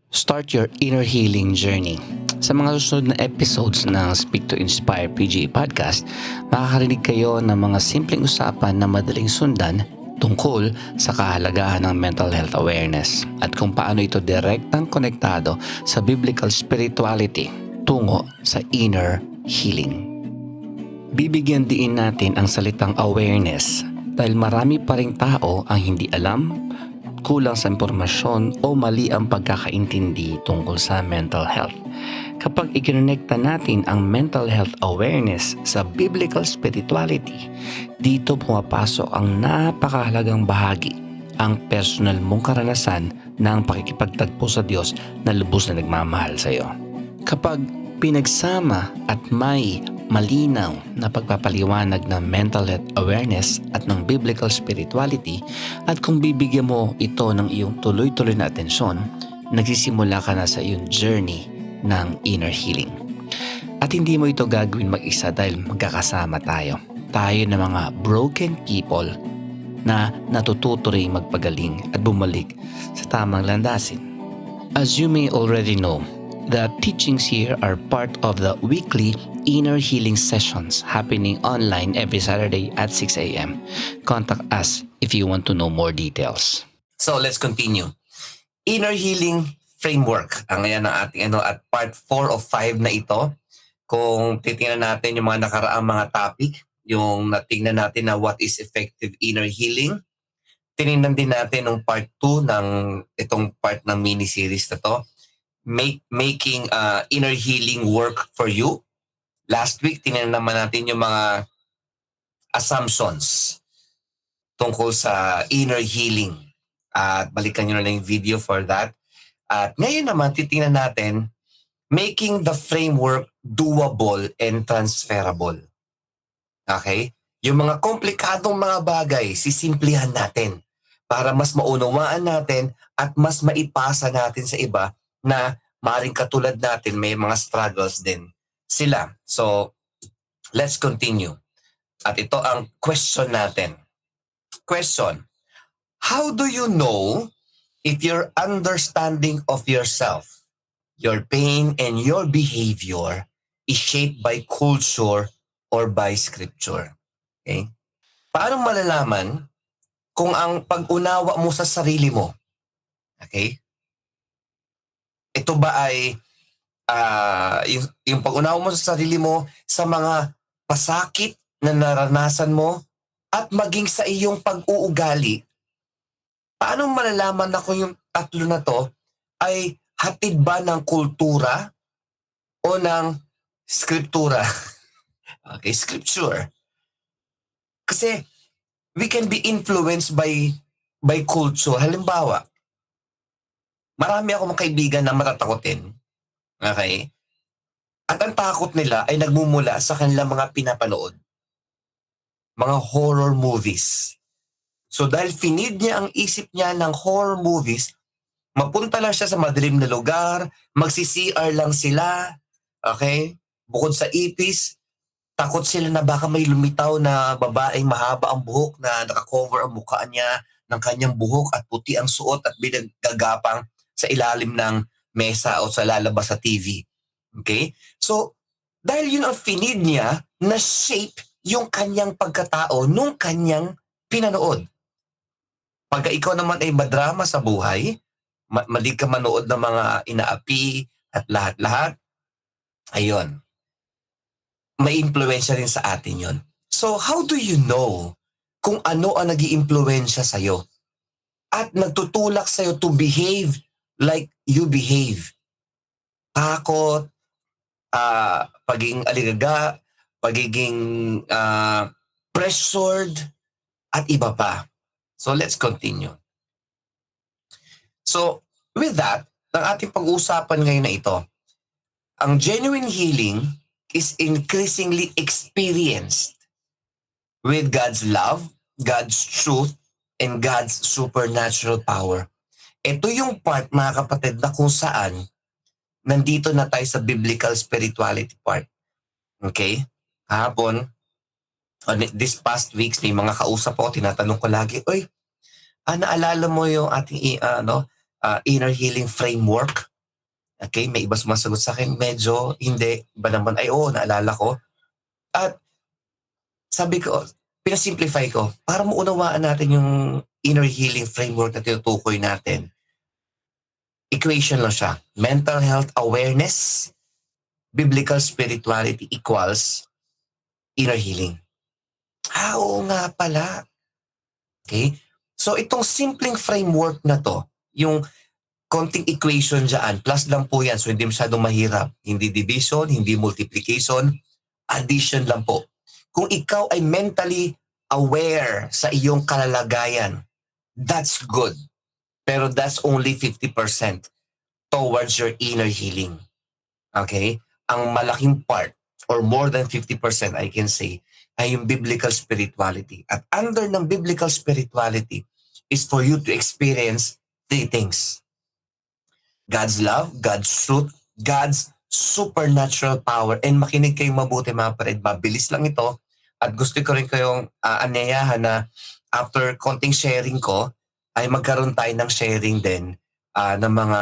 Start your inner healing journey. Sa mga susunod na episodes ng Speak to Inspire PGE Podcast, makakarinig kayo ng mga simpleng usapan na madaling sundan tungkol sa kahalagahan ng mental health awareness at kung paano ito direktang konektado sa biblical spirituality tungo sa inner healing. Bibigyan din natin ang salitang awareness dahil marami pa ring tao ang hindi alam, kulang sa impormasyon o mali ang pagkakaintindi tungkol sa mental health. Kapag ikinonekta natin ang mental health awareness sa biblical spirituality, dito pumapasok ang napakahalagang bahagi, ang personal mong karanasan ng pakikipagtagpo sa Diyos na lubos na nagmamahal sa iyo. Kapag pinagsama at may malinaw na pagpapaliwanag ng mental health awareness at ng biblical spirituality at kung bibigyan mo ito ng iyong tuloy-tuloy na atensyon, nagsisimula ka na sa iyong journey ng inner healing. At hindi mo ito gagawin mag-isa dahil magkakasama tayo. Tayo na mga broken people na natututo rin magpagaling at bumalik sa tamang landasin. As you may already know, the teachings here are part of the weekly inner healing sessions happening online every Saturday at 6 a.m. Contact us if you want to know more details. So let's continue. Inner healing framework. Ang ngayon ang ating at part 4 of 5 na ito. Kung titingnan natin yung mga nakaraang mga topic, yung natingnan natin na what is effective inner healing. Tinignan din natin yung part 2 ng itong part ng mini-series na to. Making inner healing work for you. Last week, tingnan naman natin yung mga assumptions tungkol sa inner healing. At balikan nyo na lang yung video for that. At ngayon naman, titingnan natin making the framework doable and transferable. Okay? Yung mga komplikadong mga bagay, sisimplihan natin para mas maunawaan natin at mas maipasa natin sa iba na maring katulad natin may mga struggles din sila. So, let's continue. At ito ang question natin. Question, how do you know if your understanding of yourself, your pain, and your behavior is shaped by culture or by scripture? Okay? Paano malalaman kung ang pag-unawa mo sa sarili mo, okay, ito ba ay yung pag-unawa mo sa sarili mo sa mga pasakit na naranasan mo at maging sa iyong pag-uugali, paano malalaman na kung yung tatlo na to ay hatid ba ng kultura o ng scriptura? Okay, scripture. Kasi we can be influenced by culture. Halimbawa, marami akong mga kaibigan na matatakotin. Okay? At ang takot nila ay nagmumula sa kanilang mga pinapanood. Mga horror movies. So dahil finid niya ang isip niya ng horror movies, mapunta lang siya sa madilim na lugar, magsi-CR lang sila, okay? Bukod sa ipis, takot sila na baka may lumitaw na babaeng mahaba ang buhok na nakakover ang mukha niya ng kanyang buhok at puti ang suot at binagagapang sa ilalim ng mesa o sa lalabas sa TV. Okay? So, dahil yun ang finid niya na shape yung kanyang pagkatao nung kanyang pinanood. Pagka ikaw naman ay madrama sa buhay, malig ka manood ng mga inaapi at lahat-lahat, ayun, may impluensya rin sa atin yun. So, how do you know kung ano ang nag-iimpluensya sa'yo? At nagtutulak sa'yo to behave like you behave. Takot, pagiging aligaga, pagiging pressured, at iba pa. So, let's continue. So, with that, ang ating pag-uusapan ngayon na ito, ang genuine healing is increasingly experienced with God's love, God's truth, and God's supernatural power. Ito yung part, mga kapatid, na kung saan nandito na tayo sa biblical spirituality part. Okay? Hapon, this past weeks, may mga kausap ako, tinatanong ko lagi, naalala mo yung ating inner healing framework? Okay, may iba sumasagot sa akin, medyo hindi, iba naman, ay oo, naalala ko. At sabi ko, pinasimplify ko, para maunawaan natin yung inner healing framework na tinutukoy natin. Equation lang siya. Mental health awareness, biblical spirituality equals inner healing. Oo nga pala. Okay? So itong simpleng framework na to, yung konting equation dyan, plus lang po yan, so hindi masyadong mahirap. Hindi division, hindi multiplication, addition lang po. Kung ikaw ay mentally aware sa iyong kalalagayan, that's good. Pero that's only 50% towards your inner healing. Okay? Ang malaking part, or more than 50%, I can say, ay yung biblical spirituality. At under ng biblical spirituality is for you to experience three things. God's love, God's truth, God's supernatural power. And makinig kayong mabuti mga pared, mabilis lang ito. At gusto ko rin kayong anyayahan na after konting sharing ko, ay magkaroon tayo ng sharing din ng mga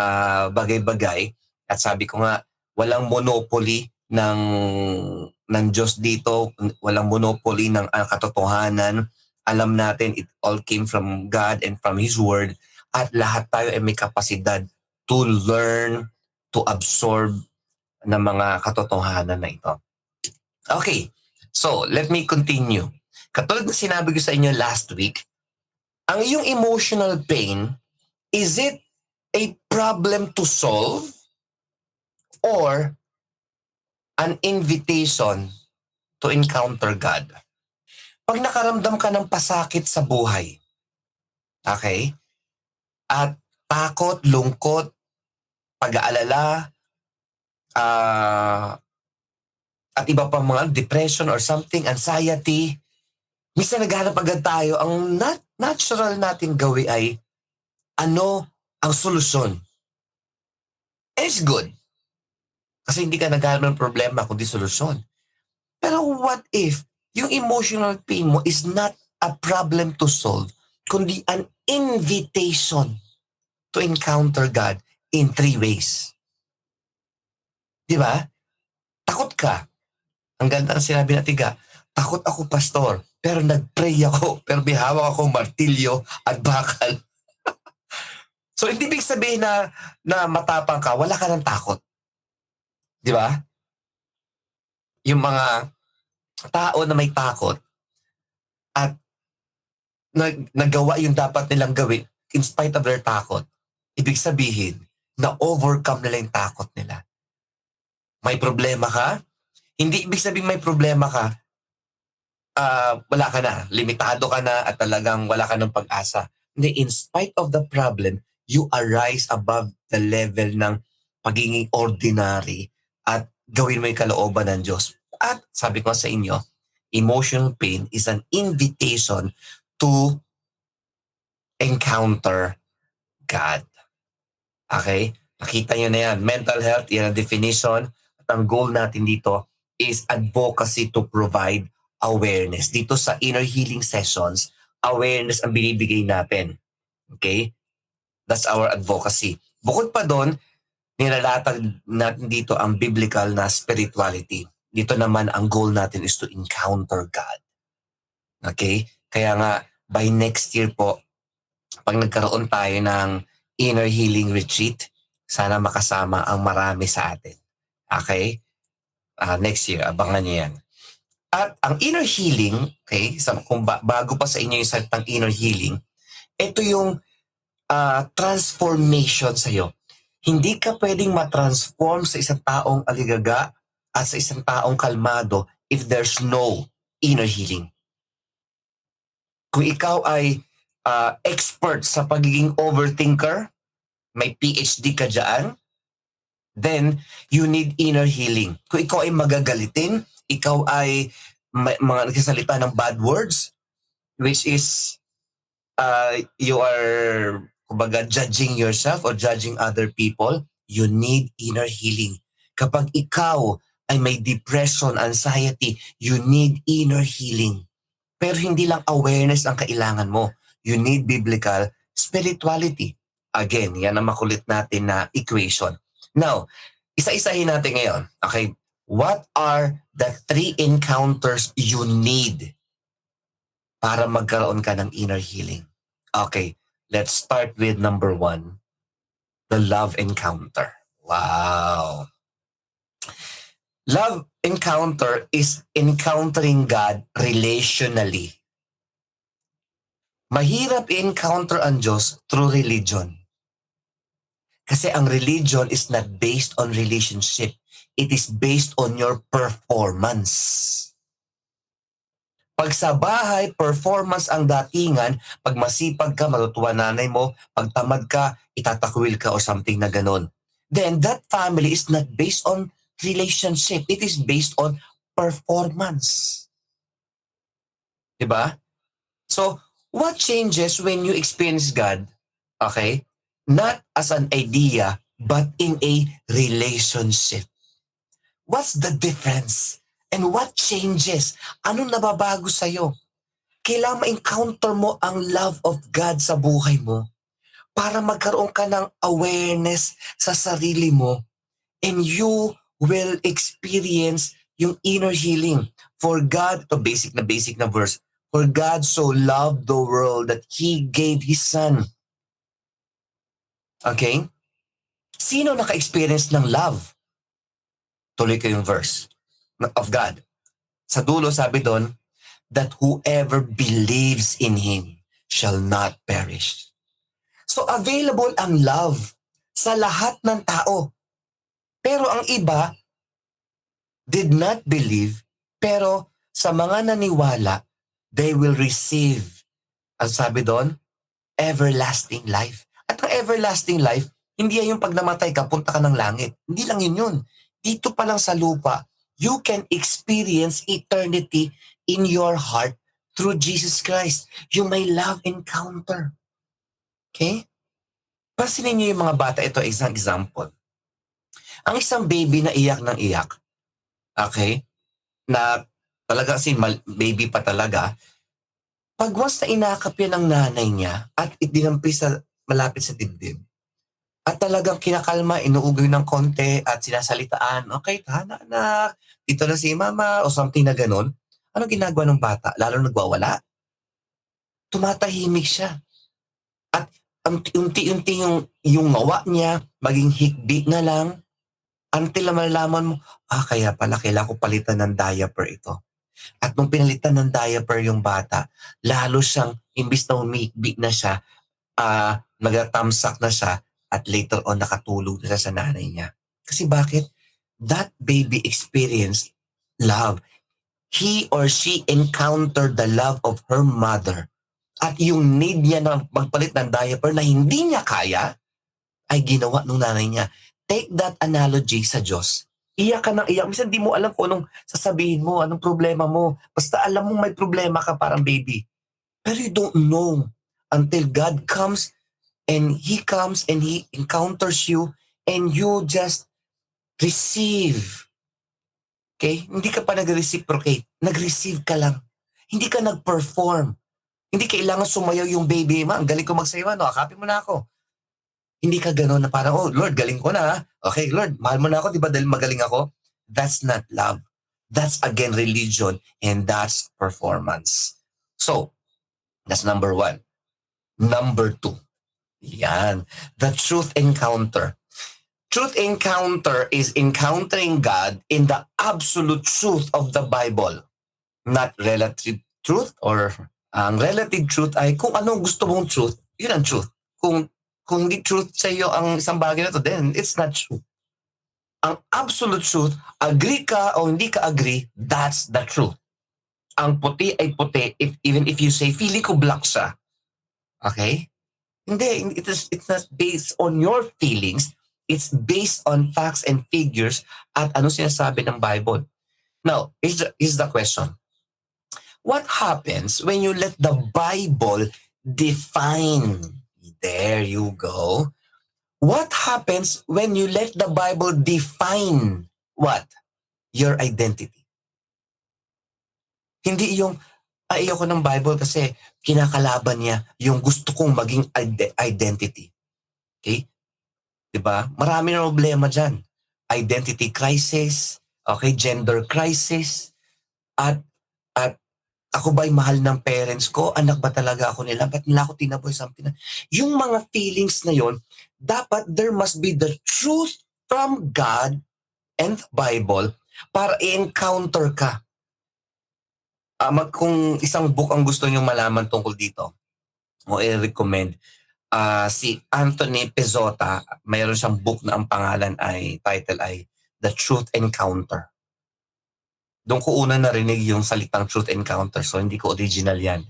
bagay-bagay. At sabi ko nga, walang monopoly ng Diyos dito, walang monopoly ng katotohanan. Alam natin, it all came from God and from His Word. At lahat tayo ay may kapasidad to learn, to absorb ng mga katotohanan na ito. Okay, so let me continue. Katulad na sinabi ko sa inyo last week, ang iyong emotional pain, is it a problem to solve or an invitation to encounter God? Pag nakaramdam ka ng pasakit sa buhay, okay, at takot, lungkot, pag-aalala, at iba pang mga depression or something, anxiety, minsan naghanap agad tayo. Ang natural natin gawin ay, ano ang solusyon? And it's good. Kasi hindi ka naghanap ng problema kundi solusyon. Pero what if yung emotional pain mo is not a problem to solve, kundi an invitation to encounter God in three ways? Di ba? Takot ka. Ang ganda ng sinabi natin ka, takot ako, pastor, pero nag-pray ako, pero may hawak akong martilyo at bakal. So, hindi big sabihin na matapang ka, wala ka ng takot. Di ba? Yung mga tao na may takot at nagawa yung dapat nilang gawin in spite of their takot, ibig sabihin na overcome nila yung takot nila. May problema ka? Hindi ibig sabihin may problema ka, wala ka na, limitado ka na at talagang wala ka ng pag-asa. Hindi, in spite of the problem, you arise above the level ng pagiging ordinary at gawin mo yung kalooban ng Diyos. At sabi ko sa inyo, emotional pain is an invitation to encounter God. Okay? Nakita nyo na yan. Mental health, yan ang definition. At ang goal natin dito is advocacy to provide awareness. Dito sa inner healing sessions, awareness ang binibigay natin. Okay? That's our advocacy. Bukod pa doon, nilalatag natin dito ang biblical na spirituality. Dito naman, ang goal natin is to encounter God. Okay? Kaya nga, by next year po, pag nagkaroon tayo ng inner healing retreat, sana makasama ang marami sa atin. Okay? Next year, abangan niyo yan. At ang inner healing, okay, kung bago pa sa inyo yung salitang inner healing, ito yung transformation sa'yo. Hindi ka pwedeng matransform sa isang taong aligaga at sa isang taong kalmado if there's no inner healing. Kung ikaw ay expert sa pagiging overthinker, may PhD ka dyan, then you need inner healing. Kung ikaw ay magagalitin, ikaw ay mga nagsasalita ng bad words, which is you are kumbaga judging yourself or judging other people, you need inner healing. Kapag ikaw ay may depression, anxiety, you need inner healing. Pero hindi lang awareness ang kailangan mo. You need biblical spirituality. Again, yan ang makulit natin na equation. Now, isa-isahin natin ngayon. Okay, what are the 3 encounters you need para magkaroon ka ng inner healing? Okay, let's start with number 1, the love encounter. Wow. Love encounter is encountering God relationally. Mahirap i-encounter ang Diyos through religion. Kasi ang religion is not based on relationship. It is based on your performance. Pag sa bahay, performance ang datingan. Pag masipag ka, matutuwa nanay mo. Pag tamad ka, itatakwil ka or something na ganun. Then that family is not based on relationship. It is based on performance. Diba? So, what changes when you experience God? Okay? Not as an idea, but in a relationship. What's the difference? And what changes? Anong nababago sa'yo? Kailangan ma-encounter mo ang love of God sa buhay mo para magkaroon ka ng awareness sa sarili mo and you will experience yung inner healing. For God, ito basic na verse, for God so loved the world that He gave His Son. Okay? Sino naka-experience ng love? Tuloy ko yung verse of God. Sa dulo sabi doon, that whoever believes in Him shall not perish. So available ang love sa lahat ng tao. Pero ang iba did not believe, pero sa mga naniwala, they will receive, ang sabi doon, everlasting life. At ang everlasting life, hindi yan yung pag namatay ka, punta ka ng langit. Hindi lang yun. Dito pa lang sa lupa, you can experience eternity in your heart through Jesus Christ. Yung may love encounter. Okay? Pansinin niyo yung mga bata, ito isang example. Ang isang baby na iyak ng iyak, okay, na talaga baby pa talaga, pag once na inakap yan ng nanay niya at idinampi sa malapit sa dibdib, at talagang kinakalma, inuugoy ng konti at sinasalitaan, okay, tana anak, dito na si mama o something na ganun, ano ginagawa ng bata? Lalo nagwawala? Tumatahimik siya. At unti-unti yung mawa niya, maging hikbi na lang, until na malalaman mo, kaya pala kailangan ko palitan ng diaper ito. At nung pinalitan ng diaper yung bata, lalo siyang, imbis na humihikbi na siya, nagatamsak na siya, at later on nakatulog na siya sa nanay niya. Kasi bakit? That baby experienced love. He or she encountered the love of her mother. At yung need niya na magpalit ng diaper na hindi niya kaya, ay ginawa ng nanay niya. Take that analogy sa Diyos. Iyak ka ng iyak. Minsan di mo alam kung anong sasabihin mo, anong problema mo. Basta alam mo may problema ka parang baby. Pero you don't know until God comes and He encounters you and you just receive. Okay? Hindi ka pa nag-reciprocate. Nag-receive ka lang. Hindi ka nag-perform. Hindi kailangan sumayaw yung baby. Ang galing ko magsayaw. Akapin mo na ako. Hindi ka gano'n na parang, oh Lord, galing ko na. Okay, Lord, mahal mo na ako. Di ba dahil magaling ako? That's not love. That's again religion and that's performance. So, that's number 1. Number 2. Yan. The truth encounter. Truth encounter is encountering God in the absolute truth of the Bible. Not relative truth or ang relative truth ay kung anong gusto mong truth, yun ang truth. Kung hindi truth sa iyo ang isang bagay na to, then it's not true. Ang absolute truth, agree ka o hindi ka agree, that's the truth. Ang puti ay puti, even if you say, feeling ko black siya. Okay? Hindi, it's not based on your feelings. It's based on facts and figures at ano sinasabi ng Bible. Now, here's the question. What happens when you let the Bible define? There you go. What happens when you let the Bible define what? Your identity. Hindi yung, ayoko ng Bible kasi kinakalaban niya yung gusto kong maging identity. Okay? 'Di ba? Marami na problema diyan. Identity crisis, okay, gender crisis, at at ako ba'y mahal ng parents ko? Anak ba talaga ako nila? Ba't nila ako tinaboy? Something na. Yung mga feelings na yon, dapat there must be the truth from God and the Bible para i-encounter ka. Kung isang book ang gusto nyo malaman tungkol dito, o i-recommend, si Anthony Pezzotta, mayroon siyang book na ang title ay The Truth Encounter. Doon ko una narinig yung salitang truth encounter, so hindi ko original yan.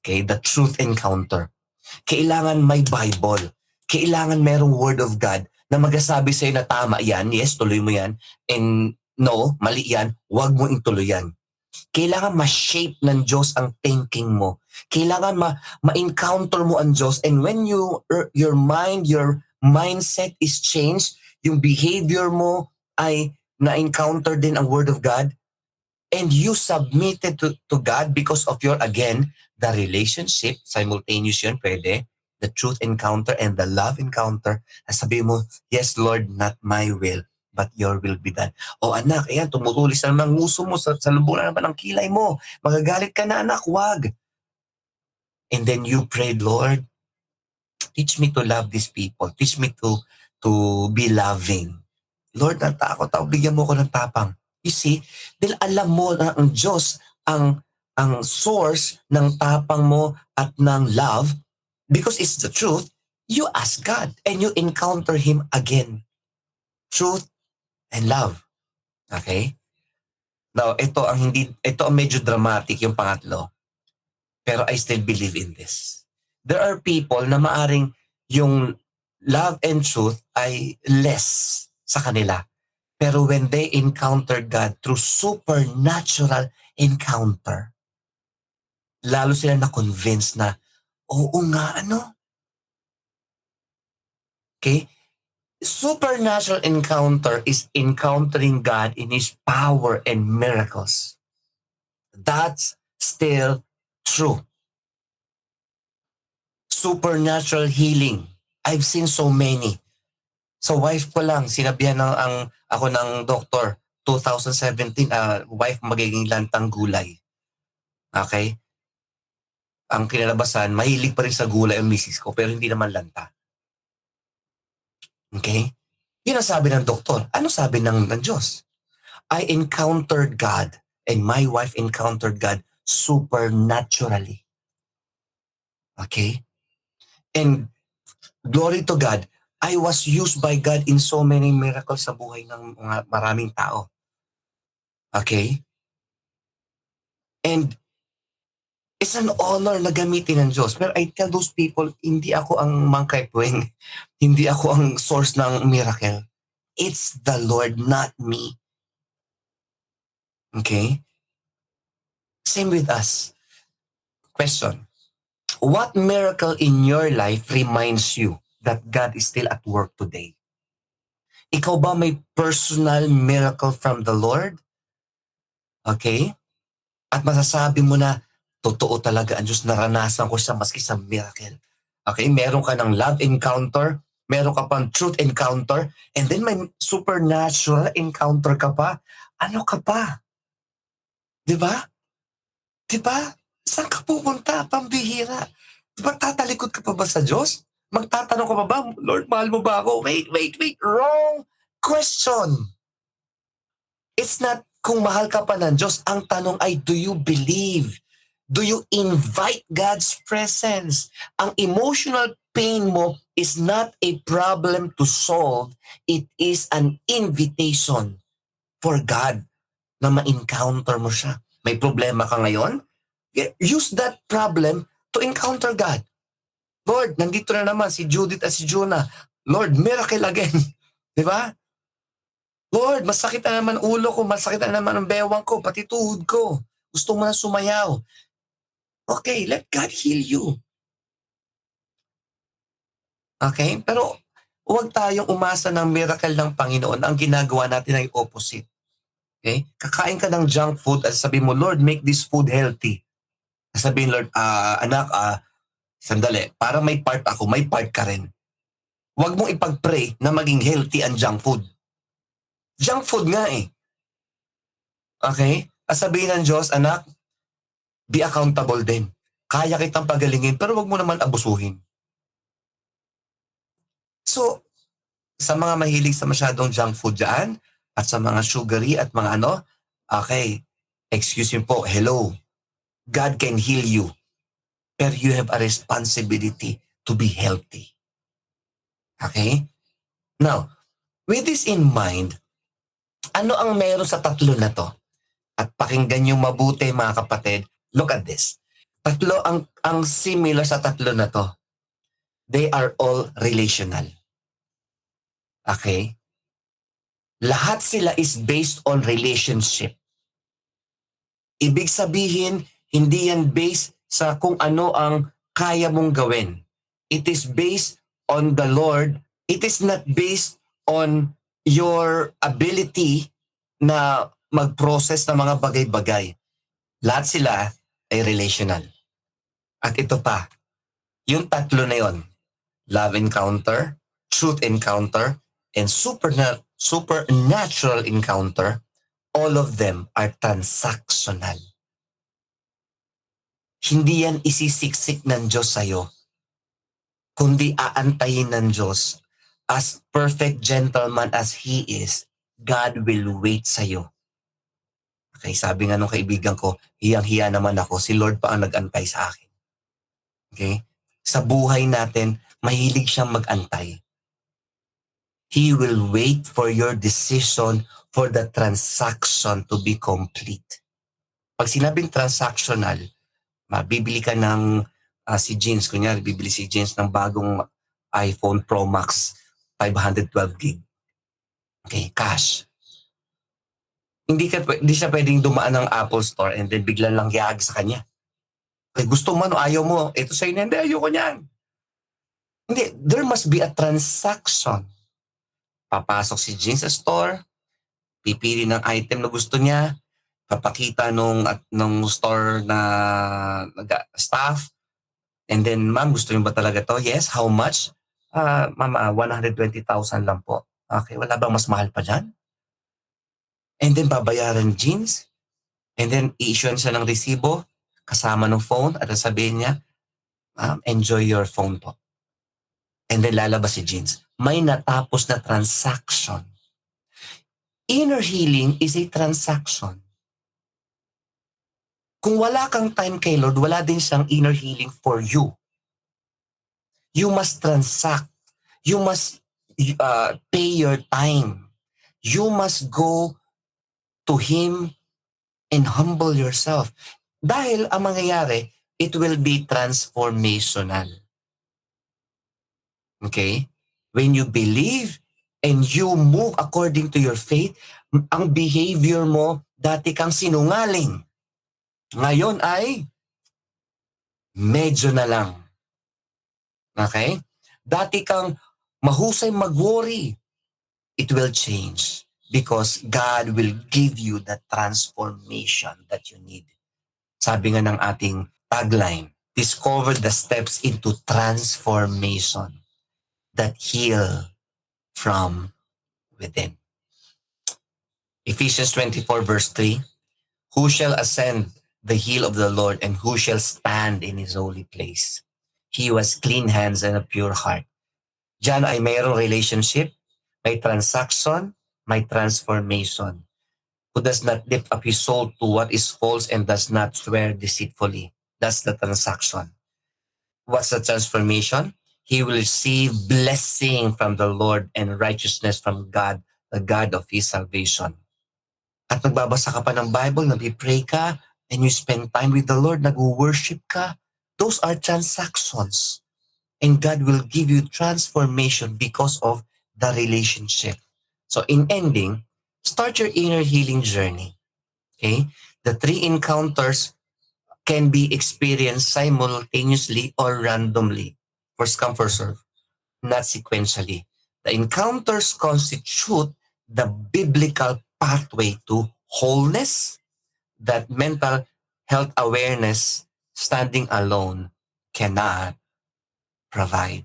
Okay, the truth encounter. Kailangan may Bible. Kailangan merong Word of God na magsasabi sa'yo na tama yan, yes, tuloy mo yan, and no, mali yan, huwag mo ituloy yan. Kailangan ma-shape ng Diyos ang thinking mo. Kailangan ma-encounter mo ang Diyos, and when your mindset is changed, yung behavior mo ay na-encounter din ang Word of God, and you submitted to God because of your, again, the relationship, simultaneous yun, pwede, the truth encounter and the love encounter, sabi mo, yes, Lord, not my will, but your will be done. O anak, ayan, tumutulis na naman nguso mo, sa lubong na naman ang kilay mo, magagalit ka na anak, wag. And then you prayed, Lord, teach me to love these people, teach me to be loving. Lord, natakot ako, bigyan mo ko ng tapang. You see, dahil alam mo na ang Diyos ang source ng tapang mo at ng love, because it's the truth, you ask God and you encounter Him again. Truth and love. Okay? Now, ito ang medyo dramatic, yung pangatlo. Pero I still believe in this. There are people na maaring yung love and truth ay less sa kanila. Pero when they encounter God through supernatural encounter, lalo sila na-convince na, oo nga, ano? Okay? Supernatural encounter is encountering God in His power and miracles. That's still true. Supernatural healing. I've seen so many. Sa wife ko lang, sinabihan ako ng doktor, 2017, wife magiging lantang gulay. Okay? Ang kinalabasan, mahilig pa rin sa gulay ang misis ko, pero hindi naman lanta. Okay? Yun ang sabi ng doktor. Ano sabi ng Diyos? I encountered God and my wife encountered God supernaturally. Okay? And glory to God, I was used by God in so many miracles sa buhay ng mga maraming tao. Okay? And it's an honor na gamitin ng Diyos. Pero I tell those people, hindi ako ang mangkaypweng. Hindi ako ang source ng miracle. It's the Lord, not me. Okay? Same with us. Question. What miracle in your life reminds you that God is still at work today? Ikaw ba may personal miracle from the Lord? Okay? At masasabi mo na, totoo talaga ang Diyos, naranasan ko siya maski sa miracle. Okay? Meron ka ng love encounter, meron ka pang truth encounter, and then may supernatural encounter ka pa. Ano ka pa? Diba? Diba? Saan ka pupunta? Pambihira. Diba tatalikod ka pa ba sa Diyos? Magtatanong ka pa ba, Lord, mahal mo ba ako? Wait. Wrong question. It's not kung mahal ka pa ng Diyos. Ang tanong ay, do you believe? Do you invite God's presence? Ang emotional pain mo is not a problem to solve. It is an invitation for God na ma-encounter mo siya. May problema ka ngayon? Use that problem to encounter God. Lord, nandito na naman si Judith at si Jonah. Lord, miracle again. Di ba? Lord, masakit na naman ulo ko, masakit na naman ang bewang ko, pati tuhod ko. Gusto mo na sumayaw. Okay, let God heal you. Okay? Pero huwag tayong umasa ng miracle ng Panginoon. Ang ginagawa natin ay opposite. Okay? Kakain ka ng junk food at sabi mo, Lord, make this food healthy. Sabihin, Lord, anak, sandali, para may part ako, may part ka rin. Huwag mong ipag-pray na maging healthy ang junk food. Junk food nga eh. Okay? At sabihin ng Diyos, anak, be accountable din. Kaya kitang pagalingin, pero wag mo naman abusuhin. So, sa mga mahilig sa masyadong junk food dyan, at sa mga sugary at mga ano, okay, excuse me po, hello, God can heal you, pero you have a responsibility to be healthy. Okay? Now, with this in mind, ano ang meron sa tatlo na to? At pakinggan nyo mabuti mga kapatid, look at this. Tatlo ang similar sa tatlo na to. They are all relational. Okay? Lahat sila is based on relationship. Ibig sabihin, hindi yan based sa kung ano ang kaya mong gawin. It is based on the Lord. It is not based on your ability na mag-process ng mga bagay-bagay. Lahat sila ay relational. At ito pa, yung tatlo na yon, love encounter, truth encounter, and supernatural encounter, all of them are transactional. Hindi yan isisiksik ng Diyos sa'yo, kundi aantayin ng Diyos. As perfect gentleman as He is, God will wait sa'yo. Okay, sabi nga nung kaibigan ko, hiyang-hiya naman ako, si Lord pa ang nag-antay sa akin. Okay? Sa buhay natin, mahilig siyang mag-antay. He will wait for your decision for the transaction to be complete. Pag sinabing transactional, bibili ka ng si Jeans, kunyari, bibili si Jeans ng bagong iPhone Pro Max 512 gig. Okay, cash. Hindi siya pwedeng dumaan ng Apple Store and then biglang lang yag sa kanya. Okay, gusto mo, ayaw mo, ito sa'yo na, hindi, ayoko niyan. Hindi, there must be a transaction. Papasok si Jeans sa store, pipili ng item na gusto niya, papakita nung store na staff, and then, ma'am, gusto niyo ba talaga to? Yes, how much? Ma'am, 120,000 lang po. Okay, wala bang mas mahal pa dyan? And then, babayaran Jeans, and then, i-issue siya ng resibo, kasama ng phone, at sabihin niya, enjoy your phone po. And then, lalabas si Jeans. May natapos na transaction. Inner healing is a transaction. Kung wala kang time kay Lord, wala din siyang inner healing for you. You must transact. You must pay your time. You must go to Him and humble yourself. Dahil ang mangyayari, it will be transformational. Okay? When you believe and you move according to your faith, ang behavior mo, dati kang sinungaling. Ngayon ay medyo na lang. Okay? Dati kang mahusay mag-worry. It will change because God will give you the transformation that you need. Sabi nga ng ating tagline, discover the steps into transformation that heal from within. Ephesians 24 verse 3, who shall ascend the hill of the Lord and who shall stand in His holy place? He who has clean hands and a pure heart. Diyan ay mayroong relationship, may transaction, may transformation. Who does not lift up his soul to what is false and does not swear deceitfully. That's the transaction. What's the transformation? He will receive blessing from the Lord and righteousness from God, the God of his salvation. At nagbabasa ka pa ng Bible, nag-pray ka, and you spend time with the Lord, nag-worship ka. Those are transactions. And God will give you transformation because of the relationship. So in ending, start your inner healing journey. Okay? The 3 encounters can be experienced simultaneously or randomly. First come, first serve, not sequentially. The encounters constitute the biblical pathway to wholeness that mental health awareness standing alone cannot provide.